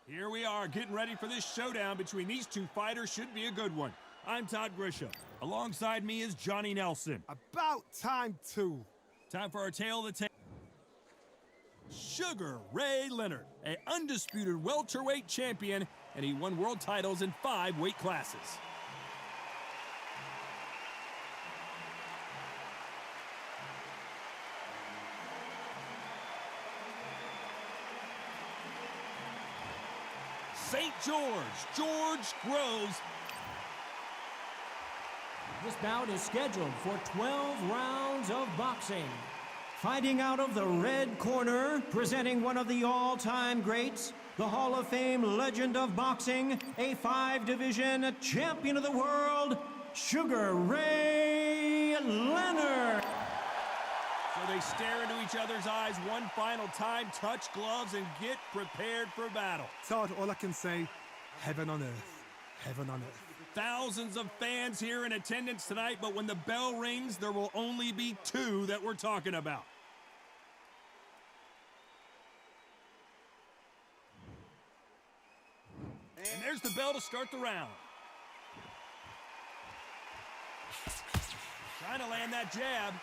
Here we are, getting ready for this showdown between these two fighters. Should be a good one. I'm Todd Grisham. Alongside me is Johnny Nelson. About time, too. Time for our tale of the tape. Sugar Ray Leonard, an undisputed welterweight champion, and he won world titles in 5 weight classes. St. George Groves. This bout is scheduled for 12 rounds of boxing. Fighting out of the red corner, presenting one of the all-time greats, the Hall of Fame legend of boxing, a 5-division champion of the world, Sugar Ray Leonard. So they stare into each other's eyes one final time, touch gloves, and get prepared for battle. Todd, all I can say, heaven on earth. Heaven on earth. Thousands of fans here in attendance tonight, but when the bell rings, there will only be 2 that we're talking about. And there's the bell to start the round. Trying to land that jab.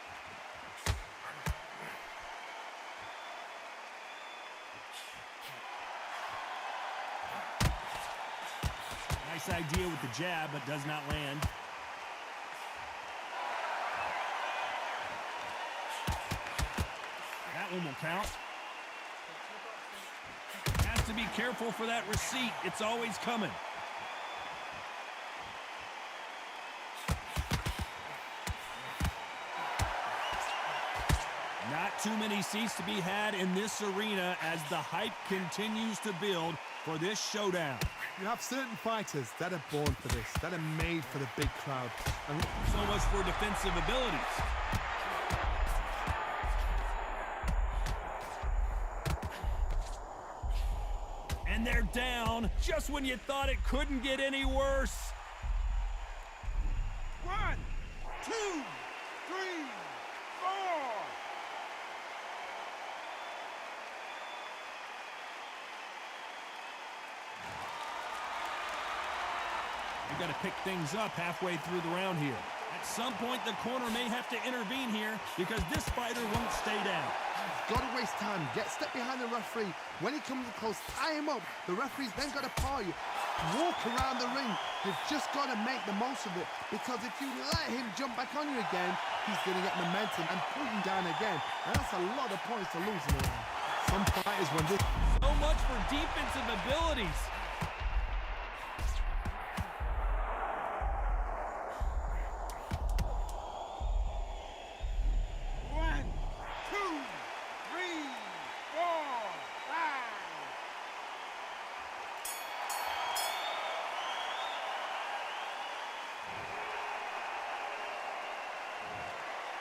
Nice idea with the jab, but does not land. That one will count. Has to be careful for that receipt. It's always coming. Not too many seats to be had in this arena as the hype continues to build for this showdown. You have certain fighters that are born for this, that are made for the big crowd. And so much for defensive abilities. And they're down just when you thought it couldn't get any worse. 1, 2, 3, 4. We've got to pick things up halfway through the round here. At some point, the corner may have to intervene here because this fighter won't stay down. Got to waste time. Get step behind the referee. When he comes close, tie him up. The referee's then got to paw you. Walk around the ring. You've just got to make the most of it, because if you let him jump back on you again, he's going to get momentum and pull you down again. And that's a lot of points to lose in the round. some fighters when this... So much for defensive abilities.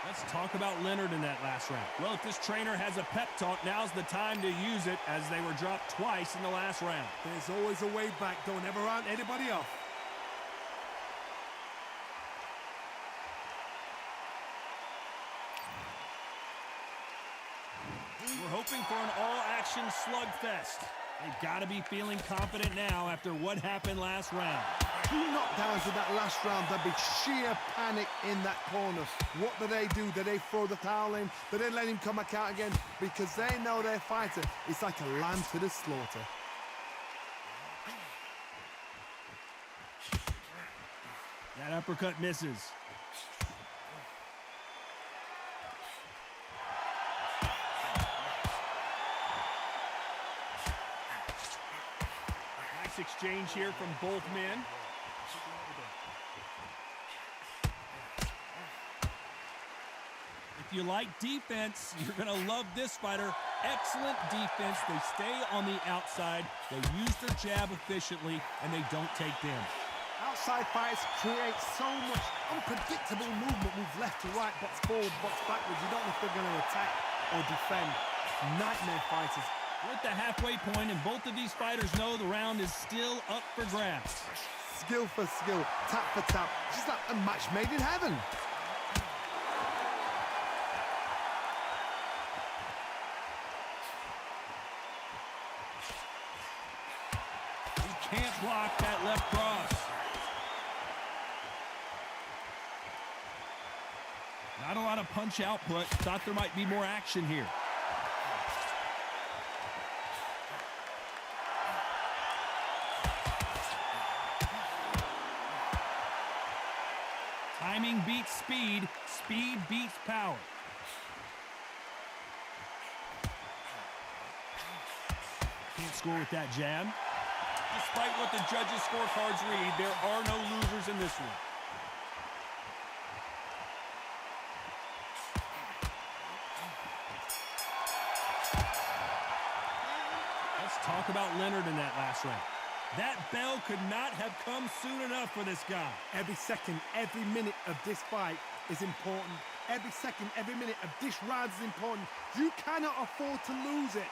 Let's talk about Leonard in that last round. Well, if this trainer has a pep talk, now's the time to use it, as they were dropped twice in the last round. There's always a way back. Don't ever round anybody off. We're hoping for an all-action slugfest. They've got to be feeling confident now after what happened last round. 2 knockdowns in that last round. There'd be sheer panic in that corner. What do? Do they throw the towel in? Do they let him come back out again? Because they know their fighter is like a lamb to the slaughter. That uppercut misses. Nice exchange here from both men. If you like defense, you're going to love this fighter. Excellent defense. They stay on the outside. They use their jab efficiently, and they don't take damage. Outside fights create so much unpredictable movement. Move left to right, box forward, box backwards. You don't know if they're going to attack or defend. Nightmare fighters. We're at the halfway point, and both of these fighters know the round is still up for grabs. Skill for skill, tap for tap. Just like a match made in heaven. can't block that left cross. Not a lot of punch output. Thought there might be more action here. Timing beats speed. Speed beats power. Can't score with that jab. Despite what the judges' scorecards read, there are no losers in this one. Let's talk about Leonard in that last round. That bell could not have come soon enough for this guy. Every second, every minute of this fight is important. Every second, every minute of this round is important. You cannot afford to lose it.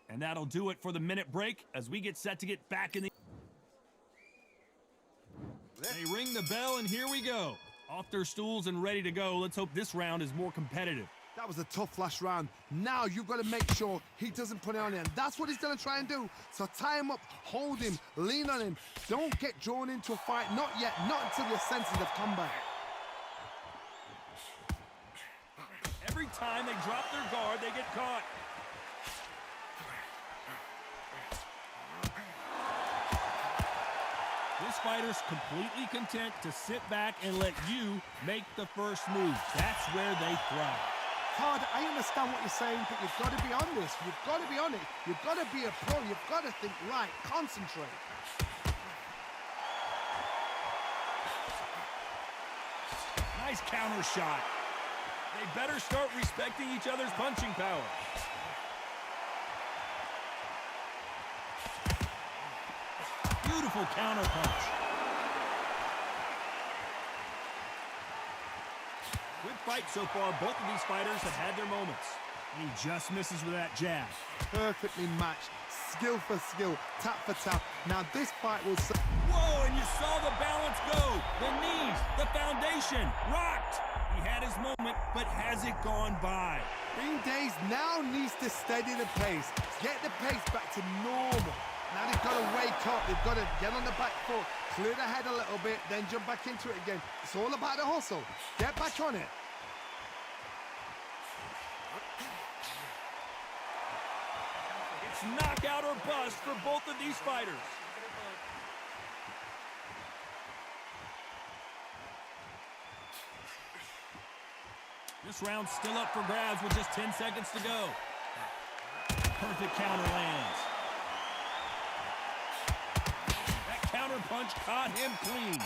And that'll do it for the minute break as we get set to get back in the... They ring the bell and here we go. Off their stools and ready to go. Let's hope this round is more competitive. That was a tough last round. Now you've got to make sure he doesn't put it on him. That's what he's going to try and do. So tie him up, hold him, lean on him. Don't get drawn into a fight. Not yet. Not until your senses have come back. Every time they drop their guard, they get caught. This fighter's completely content to sit back and let you make the first move. That's where they thrive. Todd, I understand what you're saying, but you've got to be on this. You've got to be on it. You've got to be a pro. You've got to think right. Concentrate. Nice counter shot. They better start respecting each other's punching power. Beautiful counter punch. Good fight so far. Both of these fighters have had their moments. And he just misses with that jab. Perfectly matched. Skill for skill. Tap for tap. Now this fight will... Whoa, and you saw the balance go. The knees, the foundation, rocked. He had his moment, but has it gone by? Bean Days now needs to steady the pace. Get the pace back to normal. Now they've got to wake up. They've got to get on the back foot, clear the head a little bit, then jump back into it again. It's all about the hustle. Get back on it. It's knockout or bust for both of these fighters. This round's still up for grabs with just 10 seconds to go. Perfect counter lands. That counter punch caught him clean.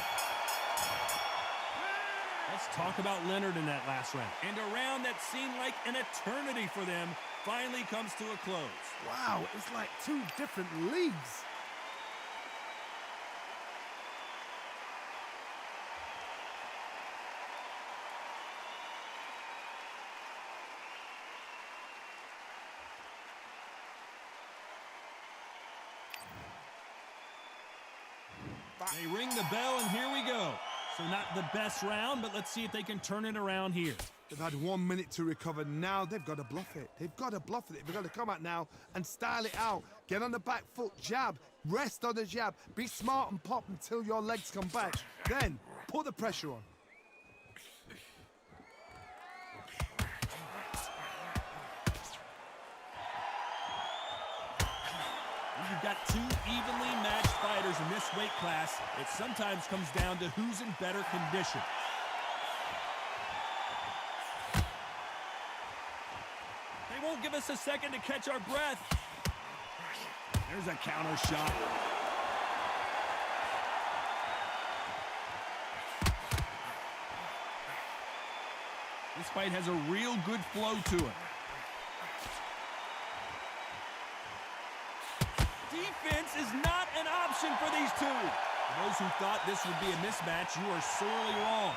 Let's talk about Leonard in that last round. And a round that seemed like an eternity for them finally comes to a close. Wow, it's like two different leagues. They ring the bell, and here we go. So not the best round, but let's see if they can turn it around here. They've had 1 minute to recover. Now they've got to bluff it. They've got to bluff it. They've got to come out now and style it out. Get on the back foot, jab, rest on the jab. Be smart and pop until your legs come back. Then put the pressure on. When you've got two evenly matched fighters in this weight class, it sometimes comes down to who's in better condition. They won't give us a second to catch our breath. There's a counter shot. This fight has a real good flow to it. Defense is not an option for these two. For those who thought this would be a mismatch, you are sorely wrong.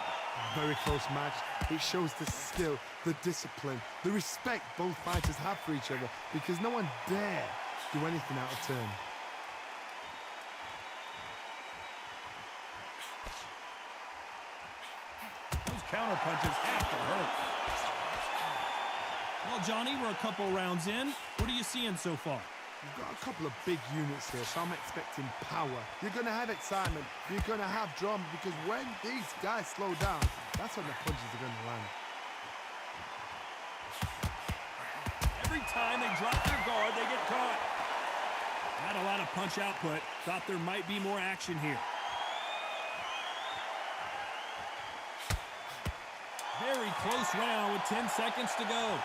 Very close match. It shows the skill, the discipline, the respect both fighters have for each other, because no one dare do anything out of turn. Those counter punches have to hurt. Well, Johnny, we're a couple rounds in. What are you seeing so far? You've got a couple of big units here, so I'm expecting power. You're going to have excitement. You're going to have drama, because when these guys slow down, that's when the punches are going to land. Every time they drop their guard, they get caught. Not a lot of punch output. Thought there might be more action here. Very close round with 10 seconds to go.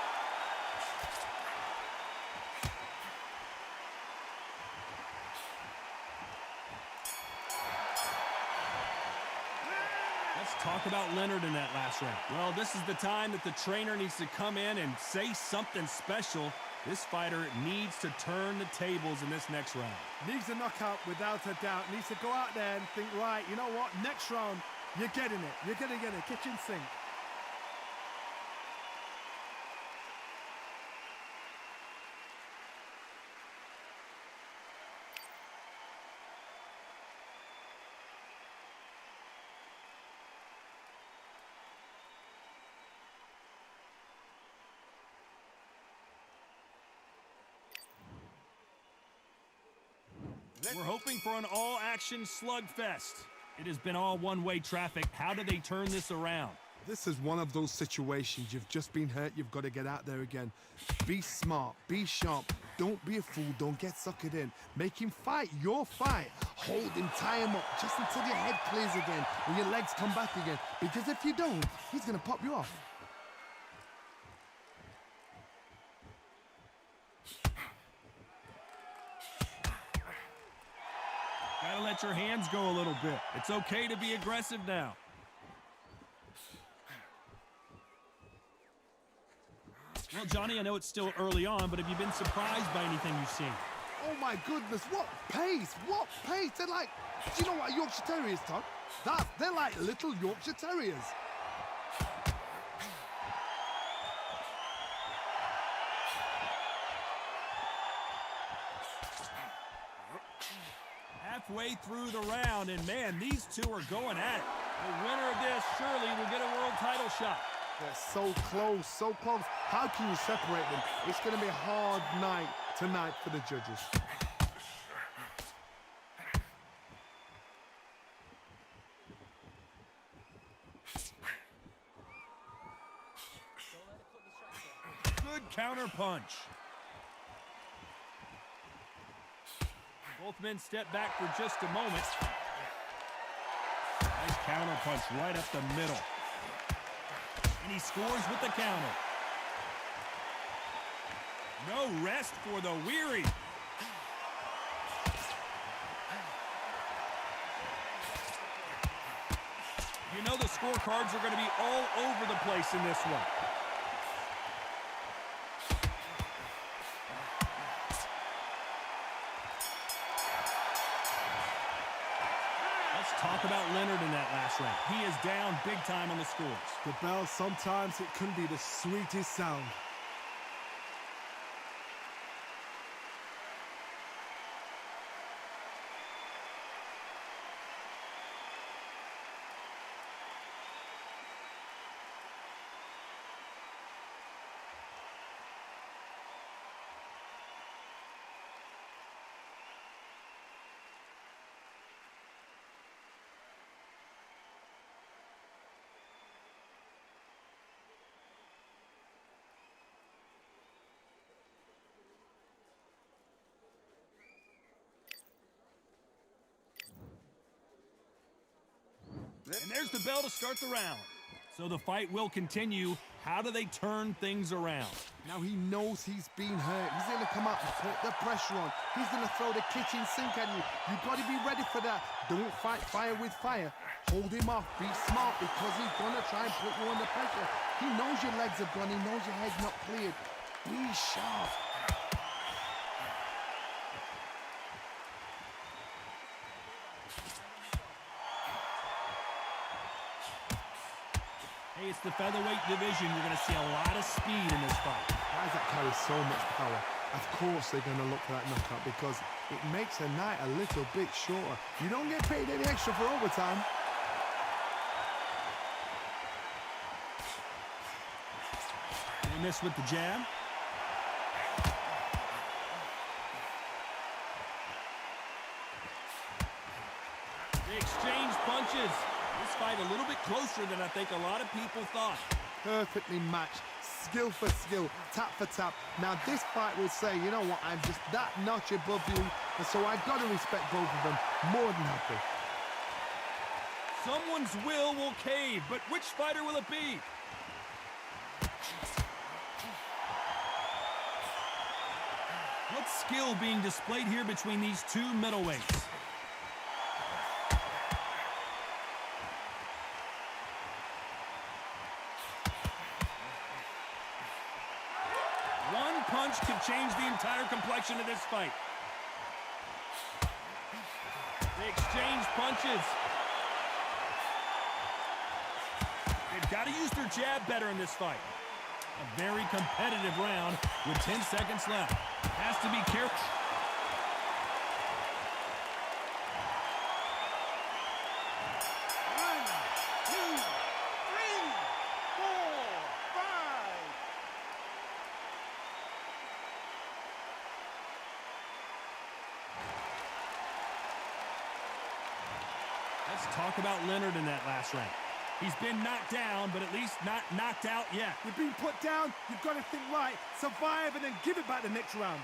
Talk about Leonard in that last round. Well, this is the time that the trainer needs to come in and say something special. This fighter needs to turn the tables in this next round. Needs a knockout without a doubt. Needs to go out there and think, right, you know what? Next round, you're getting it. You're going to get it. Kitchen sink. We're hoping for an all-action slugfest. It has been all one-way traffic. How do they turn this around? This is one of those situations. You've just been hurt. You've got to get out there again. Be smart. Be sharp. Don't be a fool. Don't get suckered in. Make him fight your fight. Hold him. Tie him up just until your head clears again and your legs come back again. Because if you don't, he's going to pop you off. Gotta let your hands go a little bit. It's okay to be aggressive now. Well, Johnny, I know it's still early on, but have you been surprised by anything you've seen? Oh my goodness, what pace, what pace. They're like, do you know what a Yorkshire Terrier is, Todd? They're like little Yorkshire Terriers. Halfway through the round, and man, these two are going at it. The winner of this surely will get a world title shot. They're so close, so close. How can you separate them? It's going to be a hard night tonight for the judges. Good counter punch. Both men step back for just a moment. Nice counter punch right up the middle. And he scores with the counter. No rest for the weary. You know the scorecards are going to be all over the place in this one. Talk about Leonard in that last round. He is down big time on the scores. The bell, sometimes it can be the sweetest sound. And there's the bell to start the round. So the fight will continue. How do they turn things around? Now he knows he's been hurt. He's going to come out and put the pressure on. He's going to throw the kitchen sink at you. You've got to be ready for that. Don't fight fire with fire. Hold him off. Be smart, because he's going to try and put you under pressure. He knows your legs have gone. He knows your head's not cleared. Be sharp. It's the featherweight division. You're going to see a lot of speed in this fight. Guys that carry so much power, of course they're going to look for that knockout because it makes a night a little bit shorter. You don't get paid any extra for overtime. They miss with the jab. They exchange punches. This fight a little bit closer than I think a lot of people thought. Perfectly matched, skill for skill, tap for tap. Now this fight will say, you know what, I'm just that notch above you, and so I've got to respect both of them more than happy. Someone's will cave, but which fighter will it be? What skill being displayed here between these two middleweights? One punch could change the entire complexion of this fight. They exchange punches. They've got to use their jab better in this fight. A very competitive round with 10 seconds left. Has to be careful. One, two, three, four, five. Let's talk about Leonard in that last round. He's been knocked down, but at least not knocked out yet. You've been put down, you've got to think right, survive, and then give it back the next round.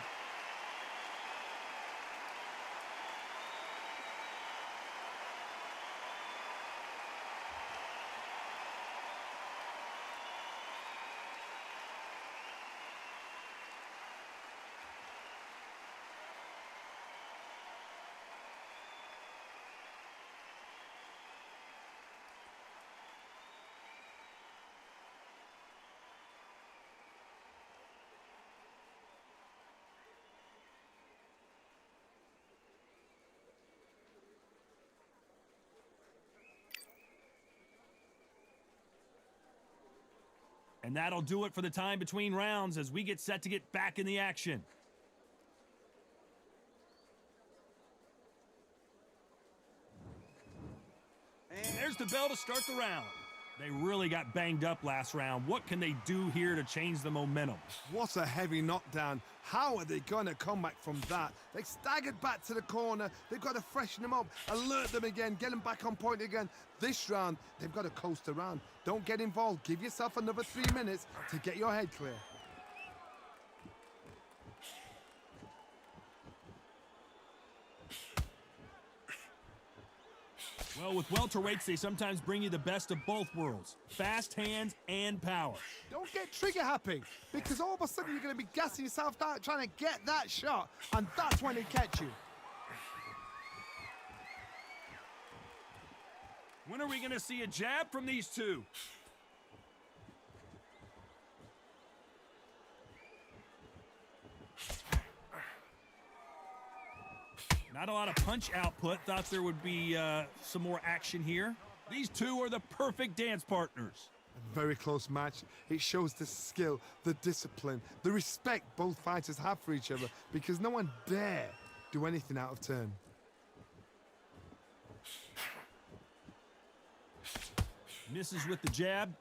And that'll do it for the time between rounds as we get set to get back in the action. And there's the bell to start the round. They really got banged up last round. What can they do here to change the momentum? What a heavy knockdown. How are they going to come back from that? They staggered back to the corner. They've got to freshen them up, alert them again, get them back on point again. This round, they've got to coast around. Don't get involved. Give yourself another 3 minutes to get your head clear. Well, with welterweights, they sometimes bring you the best of both worlds. Fast hands and power. Don't get trigger happy, because all of a sudden you're going to be gassing yourself out trying to get that shot, and that's when they catch you. When are we going to see a jab from these two? Not a lot of punch output. Thought there would be some more action here. These two are the perfect dance partners. A very close match. It shows the skill, the discipline, the respect both fighters have for each other, because no one dare do anything out of turn. Misses with the jab.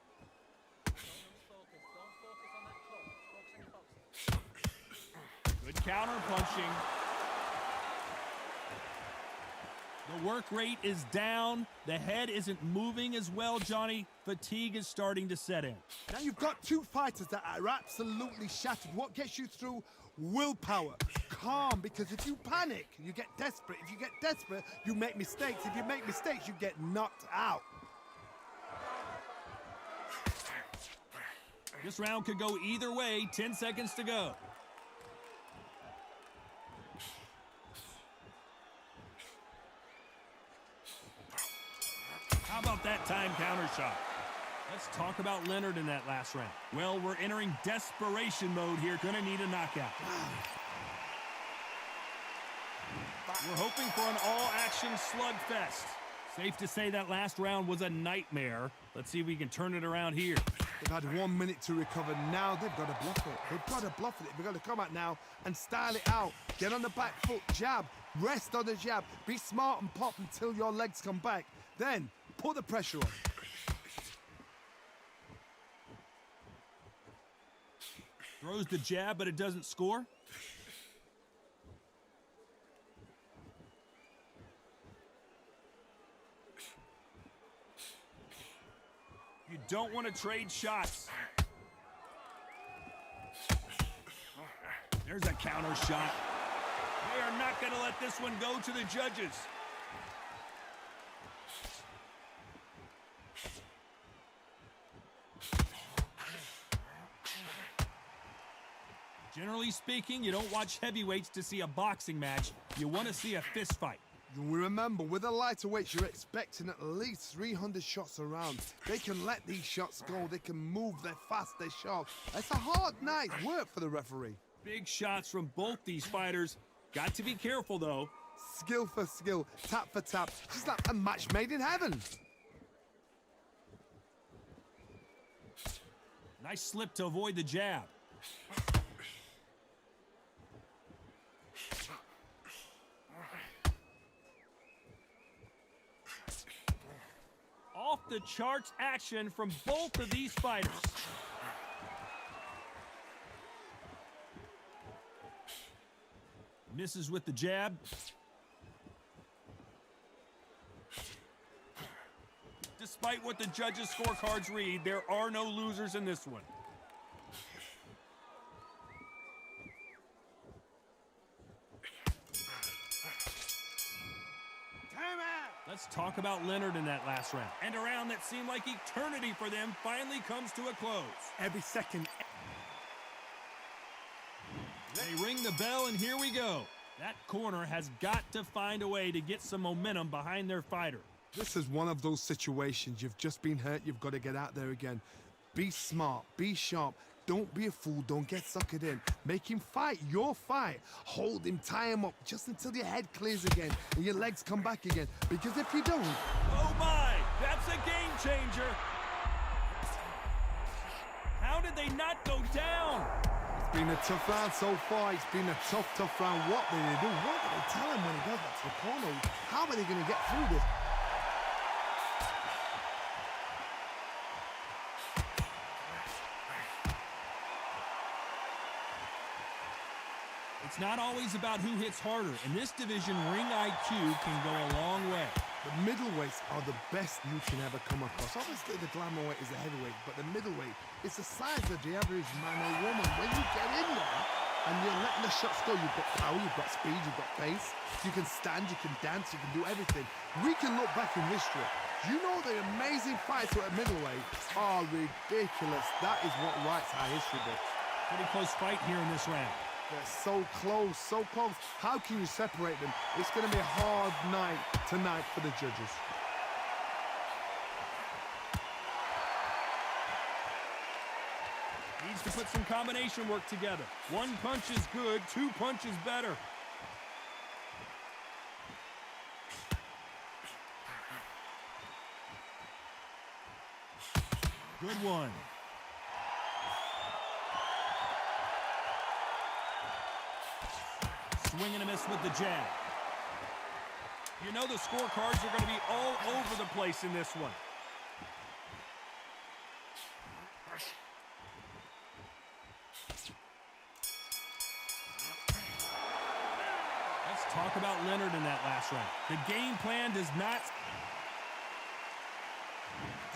Good counter punching. The work rate is down. The head isn't moving as well, Johnny. Fatigue is starting to set in. Now you've got two fighters that are absolutely shattered. What gets you through? Willpower. Calm, because if you panic, you get desperate. If you get desperate, you make mistakes. If you make mistakes, you get knocked out. This round could go either way. 10 seconds to go. How about that time counter shot? Let's talk about Leonard in that last round. Well, we're entering desperation mode here. Gonna need a knockout. We're hoping for an all-action slugfest. Safe to say that last round was a nightmare. Let's see if we can turn it around here. They've had 1 minute to recover. Now they've got to bluff it. They've got to bluff it. They've got to come out now and style it out. Get on the back foot, jab. Rest on the jab. Be smart and pop until your legs come back. Then put the pressure on. Throws the jab, but it doesn't score. You don't want to trade shots. There's a counter shot. They are not going to let this one go to the judges. Generally speaking, you don't watch heavyweights to see a boxing match. You want to see a fist fight. You remember, with the lighterweights, you're expecting at least 300 shots around. They can let these shots go. They can move. They're fast. They're sharp. It's a hard night's work for the referee. Big shots from both these fighters. Got to be careful, though. Skill for skill, tap for tap. Just like a match made in heaven. Nice slip to avoid the jab. Off the charts action from both of these fighters. Misses with the jab. Despite what the judges' scorecards read, there are no losers in this one. Let's talk about Leonard in that last round. And a round that seemed like eternity for them finally comes to a close. Every second. They ring the bell, and here we go. That corner has got to find a way to get some momentum behind their fighter. This is one of those situations. You've just been hurt. You've got to get out there again. Be smart. Be sharp. Don't be a fool. Don't get suckered in. Make him fight your fight. Hold him, tie him up just until your head clears again and your legs come back again. Because if you don't... Oh my! That's a game changer! How did they not go down? It's been a tough round so far. It's been a tough round. What did they do? What did they tell him when he goes back to the corner? How are they going to get through this? It's not always about who hits harder. In this division, ring IQ can go a long way. The middleweights are the best you can ever come across. Obviously, the glamour weight is the heavyweight, but the middleweight is the size of the average man or woman. When you get in there and you're letting the shots go, you've got power, you've got speed, you've got pace. You can stand, you can dance, you can do everything. We can look back in history. You know the amazing fights at middleweight are ridiculous. That is what writes our history books. Pretty close fight here in this round. They're so close, so close. How can you separate them? It's going to be a hard night tonight for the judges. Needs to put some combination work together. One punch is good, two punches better. Good one. Swing and a miss with the jab. You know the scorecards are going to be all over the place in this one. Let's talk about Leonard in that last round. The game plan does not...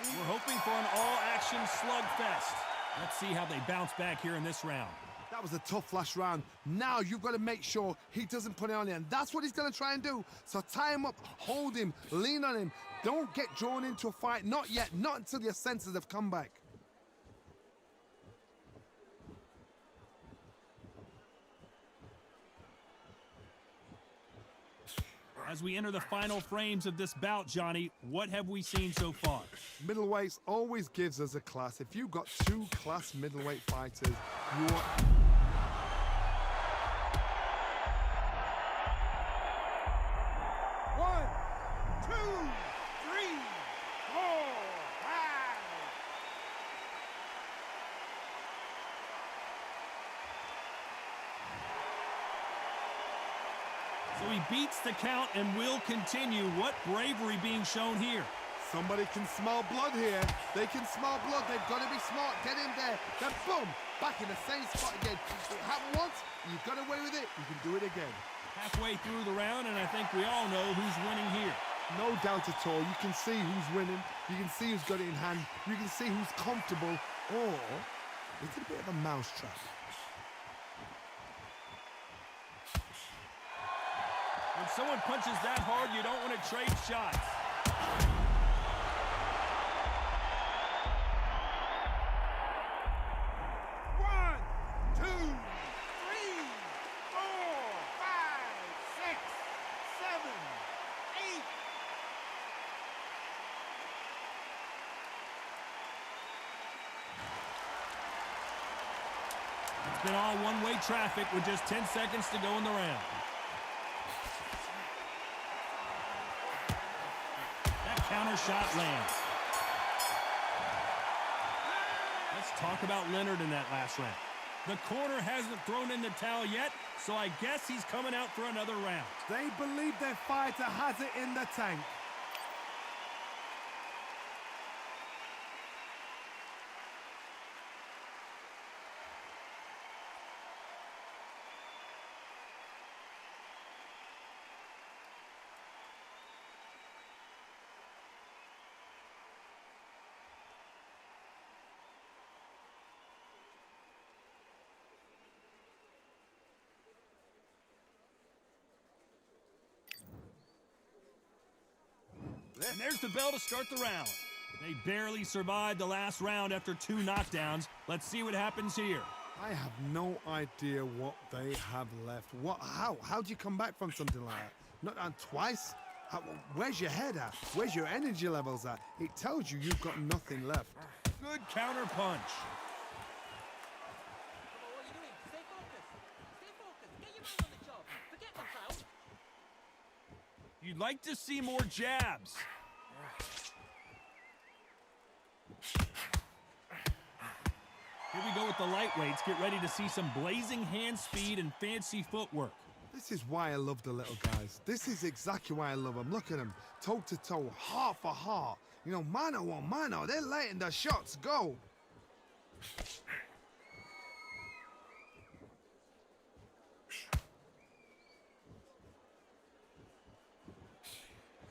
We're hoping for an all-action slugfest. Let's see how they bounce back here in this round. That was a tough last round. Now you've got to make sure he doesn't put it on you, and that's what he's going to try and do. So tie him up, hold him, lean on him. Don't get drawn into a fight. Not yet. Not until your senses have come back. As we enter the final frames of this bout, Johnny, what have we seen so far? Middleweights always gives us a class. If you've got two class middleweight fighters, you are... One, two, three, four, five, he beats the count and will continue. What bravery being shown here. Somebody can smell blood here. They can smell blood. They've got to be smart. Get in there. Then boom, back in the same spot again. It happened once. You got away with it. You can do it again. Halfway through the round, and I think we all know who's winning here. No doubt at all. You can see who's winning. You can see who's got it in hand. You can see who's comfortable. Or it's a bit of a mousetrap. When someone punches that hard, you don't want to trade shots. It's been all one-way traffic with just 10 seconds to go in the round. That counter shot lands. Let's talk about Leonard in that last round. The corner hasn't thrown in the towel yet, so I guess he's coming out for another round. They believe their fighter has it in the tank. And there's the bell to start the round. They barely survived the last round after 2 knockdowns. Let's see what happens here. I have no idea what they have left. How do you come back from something like that? Not done twice? Where's your head at? Where's your energy levels at? It tells you you've got nothing left. Good counter punch. You'd like to see more jabs. Here we go with the lightweights. Get ready to see some blazing hand speed and fancy footwork. This is why I love the little guys. This is exactly why I love them. Look at them, toe to toe, heart for heart. You know, mano a mano. They're letting the shots go.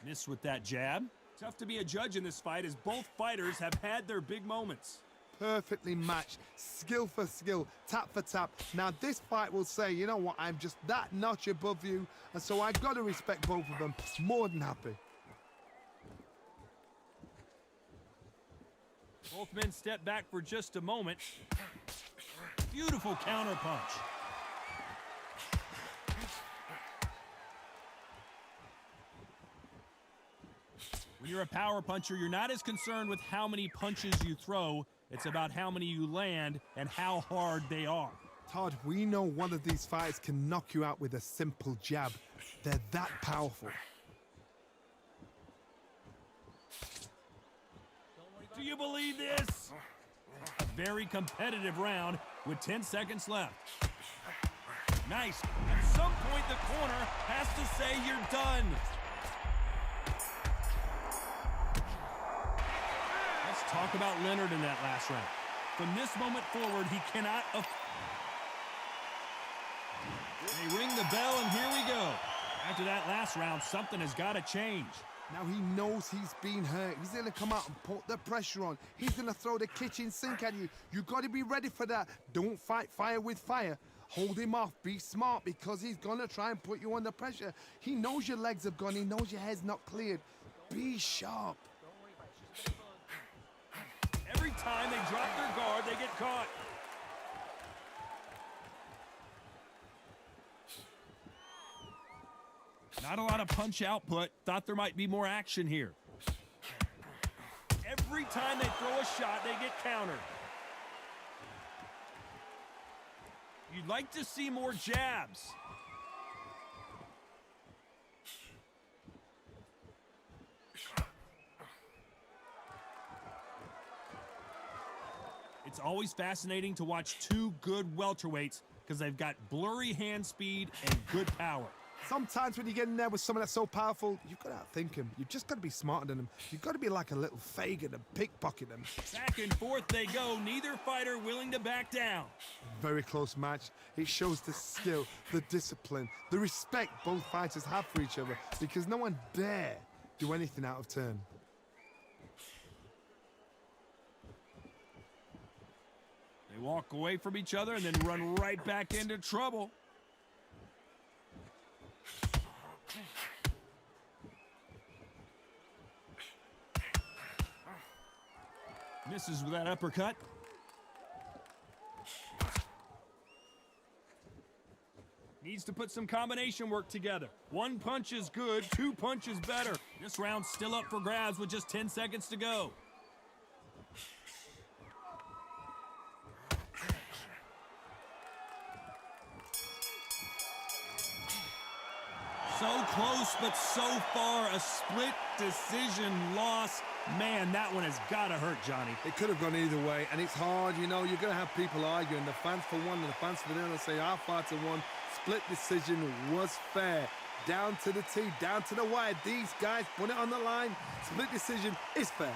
Missed with that jab. Tough to be a judge in this fight as both fighters have had their big moments. Perfectly matched, skill for skill, tap for tap. Now this fight will say, you know what, I'm just that notch above you, and so I've got to respect both of them. More than happy. Both men step back for just a moment. Beautiful counter punch. When you're a power puncher, you're not as concerned with how many punches you throw. It's about how many you land and how hard they are. Todd, we know one of these fighters can knock you out with a simple jab. They're that powerful. Do you believe this? A very competitive round with 10 seconds left. Nice. At some point, the corner has to say you're done. Let's talk about Leonard in that last round. From this moment forward, he cannot... They ring the bell, and here we go. After that last round, something has got to change. Now he knows he's been hurt. He's going to come out and put the pressure on. He's going to throw the kitchen sink at you. You've got to be ready for that. Don't fight fire with fire. Hold him off. Be smart because he's going to try and put you under pressure. He knows your legs have gone. He knows your head's not cleared. Be sharp. Every time they drop their guard, they get caught. Not a lot of punch output. Thought there might be more action here. Every time they throw a shot, they get countered. You'd like to see more jabs. It's always fascinating to watch two good welterweights because they've got blurry hand speed and good power. Sometimes when you get in there with someone that's so powerful, you've got to outthink him. You've just got to be smarter than him. You've got to be like a little Fagin and pickpocket him. Back and forth they go, neither fighter willing to back down. Very close match. It shows the skill, the discipline, the respect both fighters have for each other, because no one dare do anything out of turn. They walk away from each other and then run right back into trouble. Misses with that uppercut. Needs to put some combination work together. One punch is good, two punches better. This round's still up for grabs with just 10 seconds to go. So close, but so far a split decision loss. Man, that one has got to hurt, Johnny. It could have gone either way, and it's hard, you know. You're going to have people arguing, the fans for one and the fans for the other, say our fighter won. Split decision was fair. Down to the T, down to the wire. These guys put it on the line. Split decision is fair.